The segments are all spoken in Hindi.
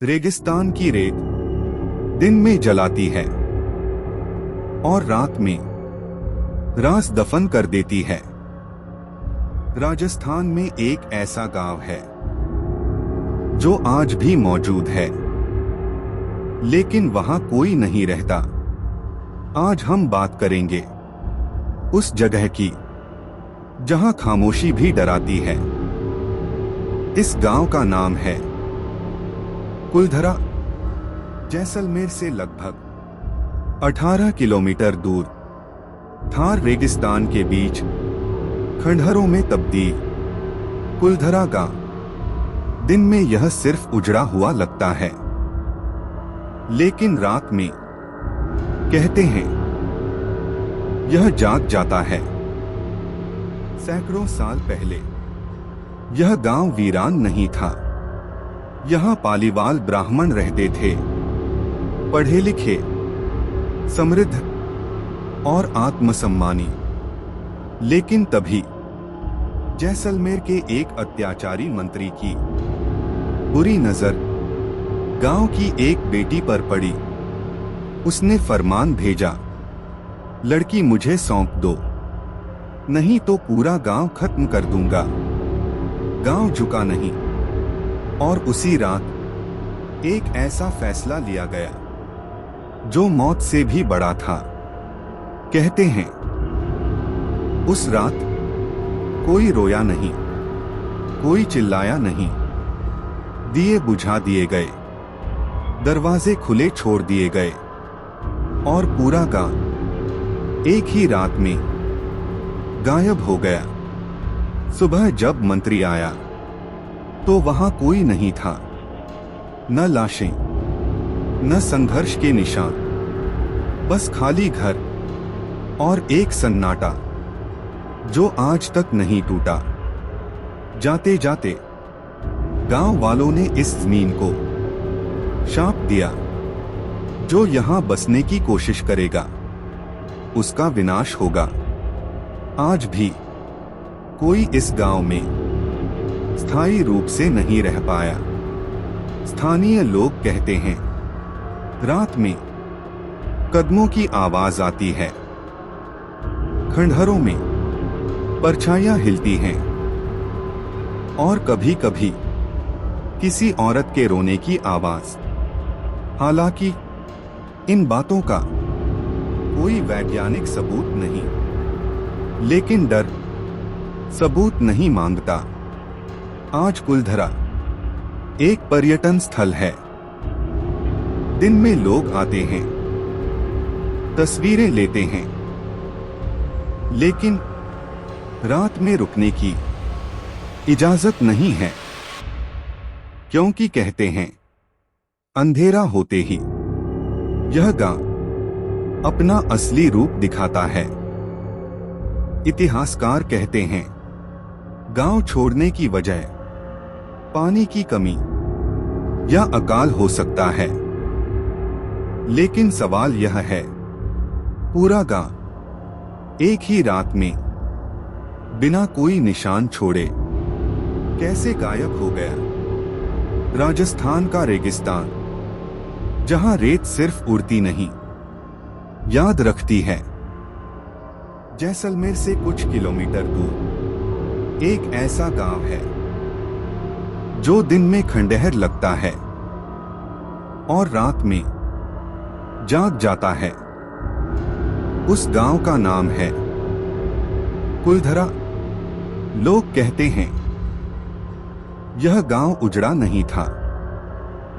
रेगिस्तान की रेत दिन में जलाती है और रात में रास दफन कर देती है। राजस्थान में एक ऐसा गांव है जो आज भी मौजूद है, लेकिन वहां कोई नहीं रहता। आज हम बात करेंगे उस जगह की जहां खामोशी भी डराती है। इस गांव का नाम है कुलधरा। जैसलमेर से लगभग 18 किलोमीटर दूर थार रेगिस्तान के बीच खंडहरों में तब्दील कुलधरा गांव। दिन में यह सिर्फ उजड़ा हुआ लगता है, लेकिन रात में कहते हैं यह जाग जाता है। सैकड़ों साल पहले यह गांव वीरान नहीं था। यहाँ पालीवाल ब्राह्मण रहते थे, पढ़े लिखे, समृद्ध और आत्मसम्मानी। लेकिन तभी जैसलमेर के एक अत्याचारी मंत्री की बुरी नजर गांव की एक बेटी पर पड़ी। उसने फरमान भेजा, लड़की मुझे सौंप दो, नहीं तो पूरा गांव खत्म कर दूंगा। गांव झुका नहीं और उसी रात एक ऐसा फैसला लिया गया जो मौत से भी बड़ा था। कहते हैं उस रात कोई रोया नहीं, कोई चिल्लाया नहीं। दिए बुझा दिए गए, दरवाजे खुले छोड़ दिए गए और पूरा गांव एक ही रात में गायब हो गया। सुबह जब मंत्री आया तो वहां कोई नहीं था, न लाशें, न संघर्ष के निशान, बस खाली घर और एक सन्नाटा जो आज तक नहीं टूटा। जाते जाते गांव वालों ने इस जमीन को शाप दिया, जो यहां बसने की कोशिश करेगा उसका विनाश होगा। आज भी कोई इस गांव में स्थायी रूप से नहीं रह पाया। स्थानीय लोग कहते हैं रात में कदमों की आवाज आती है, खंडहरों में परछाइयां हिलती हैं और कभी कभी किसी औरत के रोने की आवाज। हालांकि इन बातों का कोई वैज्ञानिक सबूत नहीं, लेकिन डर सबूत नहीं मांगता। आज कुलधरा एक पर्यटन स्थल है। दिन में लोग आते हैं, तस्वीरें लेते हैं, लेकिन रात में रुकने की इजाजत नहीं है, क्योंकि कहते हैं अंधेरा होते ही यह गांव अपना असली रूप दिखाता है। इतिहासकार कहते हैं गांव छोड़ने की वजह पानी की कमी या अकाल हो सकता है, लेकिन सवाल यह है पूरा गांव एक ही रात में बिना कोई निशान छोड़े कैसे गायब हो गया। राजस्थान का रेगिस्तान, जहां रेत सिर्फ उड़ती नहीं, याद रखती है। जैसलमेर से कुछ किलोमीटर दूर एक ऐसा गांव है जो दिन में खंडहर लगता है और रात में जाग जाता है। उस गांव का नाम है कुलधरा। लोग कहते हैं यह गांव उजड़ा नहीं था,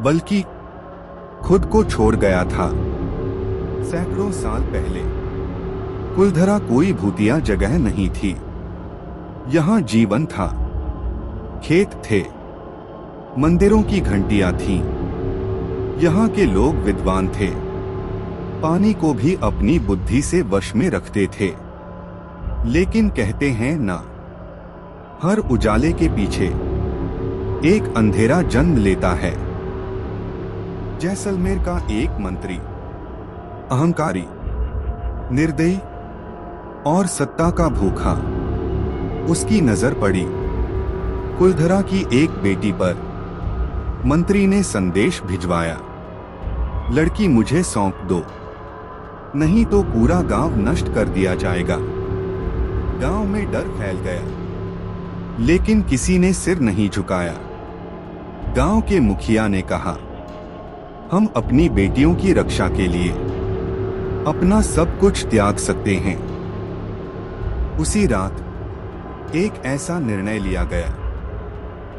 बल्कि खुद को छोड़ गया था। सैकड़ों साल पहले कुलधरा कोई भूतिया जगह नहीं थी। यहां जीवन था, खेत थे, मंदिरों की घंटियां थीं। यहाँ के लोग विद्वान थे, पानी को भी अपनी बुद्धि से वश में रखते थे। लेकिन कहते हैं ना, हर उजाले के पीछे एक अंधेरा जन्म लेता है। जैसलमेर का एक मंत्री अहंकारी, निर्दयी और सत्ता का भूखा, उसकी नजर पड़ी कुलधरा की एक बेटी पर मंत्री ने संदेश भिजवाया, लड़की मुझे सौंप दो, नहीं तो पूरा गांव नष्ट कर दिया जाएगा। गांव में डर फैल गया, लेकिन किसी ने सिर नहीं झुकाया। गांव के मुखिया ने कहा, हम अपनी बेटियों की रक्षा के लिए अपना सब कुछ त्याग सकते हैं। उसी रात एक ऐसा निर्णय लिया गया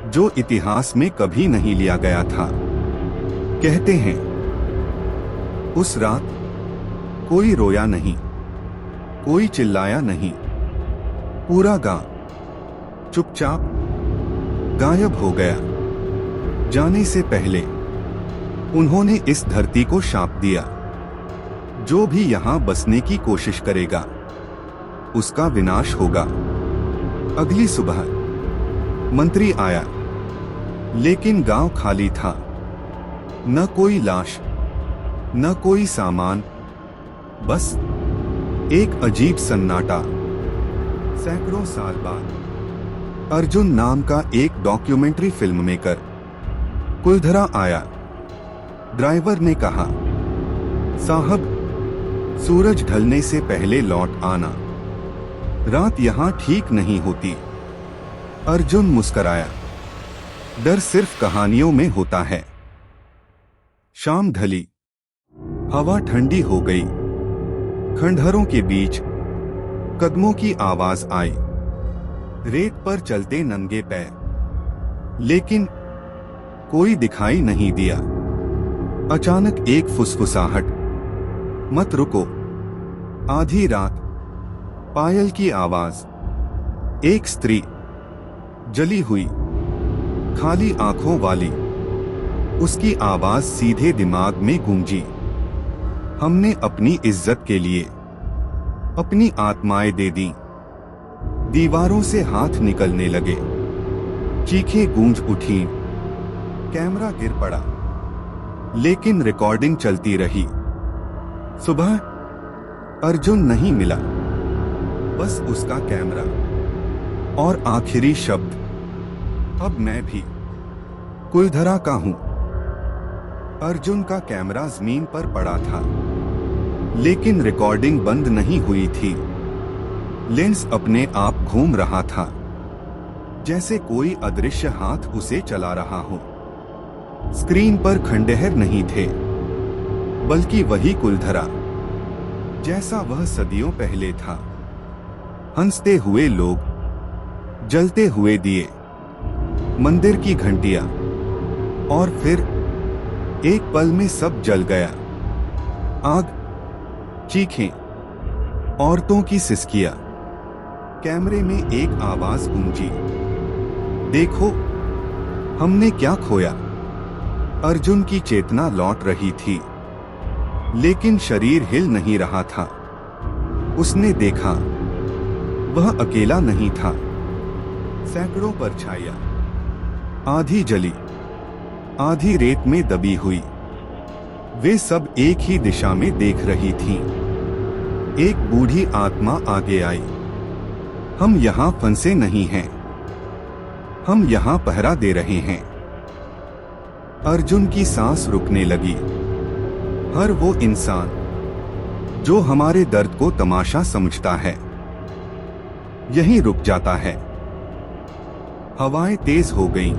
जो इतिहास में कभी नहीं लिया गया था। कहते हैं, उस रात कोई रोया नहीं, कोई चिल्लाया नहीं, पूरा गांव चुपचाप गायब हो गया। जाने से पहले उन्होंने इस धरती को शाप दिया, जो भी यहां बसने की कोशिश करेगा उसका विनाश होगा। अगली सुबह मंत्री आया, लेकिन गांव खाली था। न कोई लाश, न कोई सामान, बस एक अजीब सन्नाटा। सैकड़ों साल बाद अर्जुन नाम का एक डॉक्यूमेंट्री फिल्म मेकर कुलधरा आया। ड्राइवर ने कहा, साहब, सूरज ढलने से पहले लौट आना, रात यहां ठीक नहीं होती। अर्जुन मुस्कराया, डर सिर्फ कहानियों में होता है। शाम ढली, हवा ठंडी हो गई। खंडहरों के बीच कदमों की आवाज आई, रेत पर चलते नंगे पैर, लेकिन कोई दिखाई नहीं दिया। अचानक एक फुसफुसाहट, मत रुको। आधी रात, पायल की आवाज। एक स्त्री, जली हुई, खाली आंखों वाली। उसकी आवाज सीधे दिमाग में गूंजी। हमने अपनी इज्जत के लिए अपनी आत्माएं दे दी। दीवारों से हाथ निकलने लगे, चीखें गूंज उठी। कैमरा गिर पड़ा, लेकिन रिकॉर्डिंग चलती रही। सुबह अर्जुन नहीं मिला, बस उसका कैमरा और आखिरी शब्द, अब मैं भी कुलधरा का हूं। अर्जुन का कैमरा जमीन पर पड़ा था, लेकिन रिकॉर्डिंग बंद नहीं हुई थी। लेंस अपने आप घूम रहा था, जैसे कोई अदृश्य हाथ उसे चला रहा हो। स्क्रीन पर खंडहर नहीं थे, बल्कि वही कुलधरा जैसा वह सदियों पहले था। हंसते हुए लोग, जलते हुए दिए, मंदिर की घंटियां, और फिर एक पल में सब जल गया। आग, चीखें, औरतों की सिसकियां। कैमरे में एक आवाज गूंजी, देखो हमने क्या खोया। अर्जुन की चेतना लौट रही थी, लेकिन शरीर हिल नहीं रहा था। उसने देखा, वह अकेला नहीं था। सैकड़ों परछाइयां, आधी जली, आधी रेत में दबी हुई। वे सब एक ही दिशा में देख रही थीं। एक बूढ़ी आत्मा आगे आई, हम यहां फंसे नहीं हैं, हम यहां पहरा दे रहे हैं। अर्जुन की सांस रुकने लगी। हर वो इंसान जो हमारे दर्द को तमाशा समझता है, यहीं रुक जाता है। हवाएं तेज हो गईं,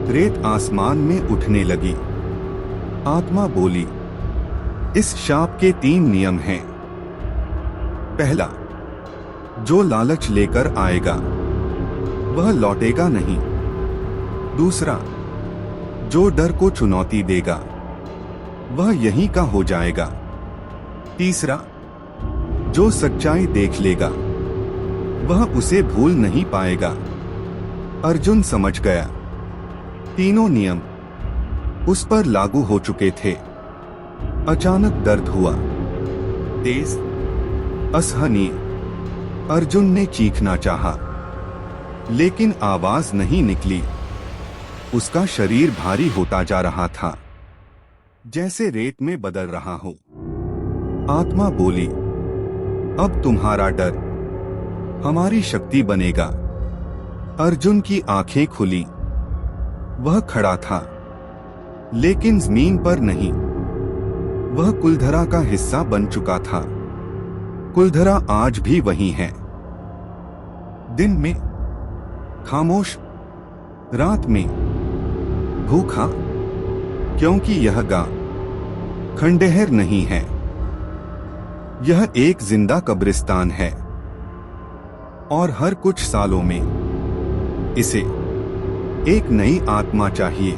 रेत आसमान में उठने लगी। आत्मा बोली, इस शाप के 3 नियम हैं। पहला, जो लालच लेकर आएगा वह लौटेगा नहीं। दूसरा, जो डर को चुनौती देगा वह यहीं का हो जाएगा। तीसरा, जो सच्चाई देख लेगा वह उसे भूल नहीं पाएगा। अर्जुन समझ गया, तीनों नियम उस पर लागू हो चुके थे। अचानक दर्द हुआ, तेज, असहनीय। अर्जुन ने चीखना चाहा, लेकिन आवाज नहीं निकली। उसका शरीर भारी होता जा रहा था, जैसे रेत में बदल रहा हो। आत्मा बोली, अब तुम्हारा डर हमारी शक्ति बनेगा। अर्जुन की आंखें खुली। वह खड़ा था, लेकिन जमीन पर नहीं, वह कुलधरा का हिस्सा बन चुका था। कुलधरा आज भी वही है, दिन में खामोश, रात में भूखा, क्योंकि यह गांव खंडहर नहीं है, यह एक जिंदा कब्रिस्तान है। और हर कुछ सालों में इसे एक नई आत्मा चाहिए।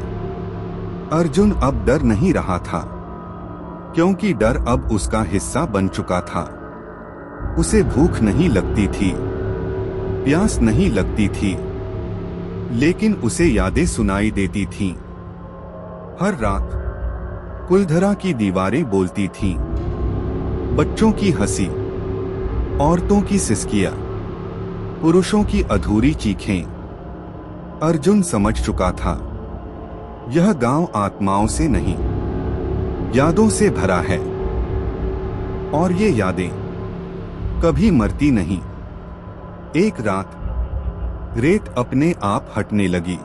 अर्जुन अब डर नहीं रहा था, क्योंकि डर अब उसका हिस्सा बन चुका था। उसे भूख नहीं लगती थी, प्यास नहीं लगती थी, लेकिन उसे यादें सुनाई देती थीं। हर रात कुलधरा की दीवारें बोलती थीं, बच्चों की हंसी, औरतों की सिसकियां, पुरुषों की अधूरी चीखें। अर्जुन समझ चुका था, यह गांव आत्माओं से नहीं, यादों से भरा है। और ये यादें कभी मरती नहीं। एक रात रेत अपने आप हटने लगी।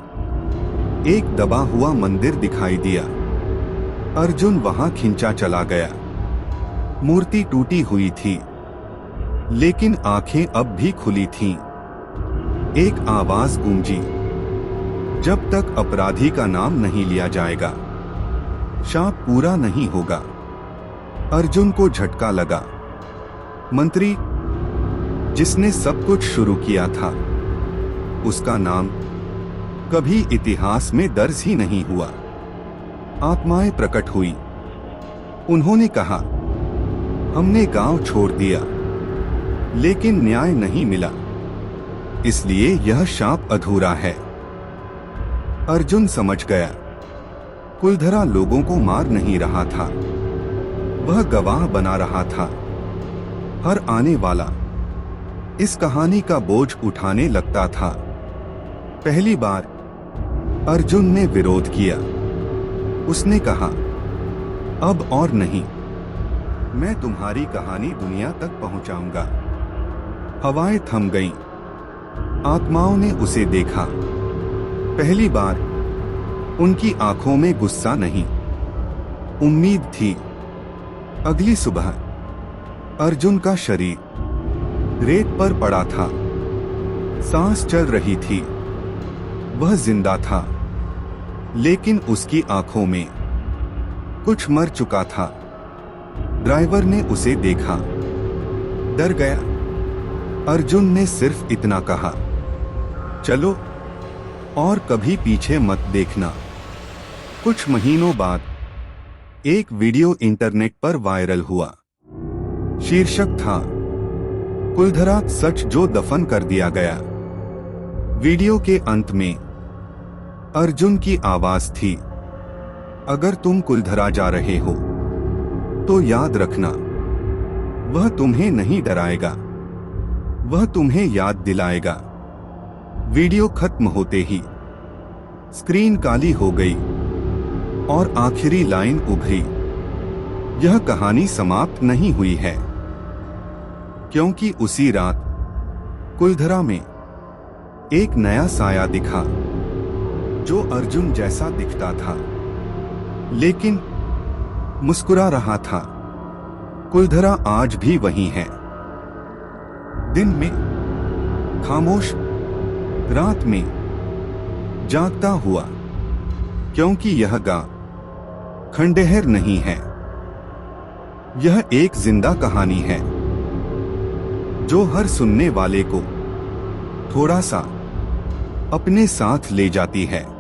एक दबा हुआ मंदिर दिखाई दिया। अर्जुन वहां खिंचा चला गया। मूर्ति टूटी हुई थी, लेकिन आंखें अब भी खुली थीं। एक आवाज गूंजी, जब तक अपराधी का नाम नहीं लिया जाएगा, शाप पूरा नहीं होगा। अर्जुन को झटका लगा। मंत्री, जिसने सब कुछ शुरू किया था, उसका नाम कभी इतिहास में दर्ज ही नहीं हुआ। आत्माएं प्रकट हुई। उन्होंने कहा, हमने गांव छोड़ दिया, लेकिन न्याय नहीं मिला, इसलिए यह शाप अधूरा है। अर्जुन समझ गया, कुलधरा लोगों को मार नहीं रहा था, वह गवाह बना रहा था। हर आने वाला इस कहानी का बोझ उठाने लगता था। पहली बार अर्जुन ने विरोध किया। उसने कहा, अब और नहीं, मैं तुम्हारी कहानी दुनिया तक पहुंचाऊंगा। हवाएं थम गईं। आत्माओं ने उसे देखा। पहली बार उनकी आंखों में गुस्सा नहीं, उम्मीद थी। अगली सुबह अर्जुन का शरीर रेत पर पड़ा था। सांस चल रही थी। वह जिंदा था, लेकिन उसकी आंखों में कुछ मर चुका था। ड्राइवर ने उसे देखा, डर गया। अर्जुन ने सिर्फ इतना कहा, चलो और कभी पीछे मत देखना। कुछ महीनों बाद एक वीडियो इंटरनेट पर वायरल हुआ। शीर्षक था, कुलधरा सच जो दफन कर दिया गया। वीडियो के अंत में अर्जुन की आवाज थी, अगर तुम कुलधरा जा रहे हो तो याद रखना, वह तुम्हें नहीं डराएगा, वह तुम्हें याद दिलाएगा। वीडियो खत्म होते ही स्क्रीन काली हो गई और आखिरी लाइन उभरी, यह कहानी समाप्त नहीं हुई है, क्योंकि उसी रात कुलधरा में एक नया साया दिखा, जो अर्जुन जैसा दिखता था, लेकिन मुस्कुरा रहा था। कुलधरा आज भी वही है, दिन में खामोश, रात में जागता हुआ, क्योंकि यह गांव खंडहर नहीं है, यह एक जिंदा कहानी है, जो हर सुनने वाले को थोड़ा सा अपने साथ ले जाती है।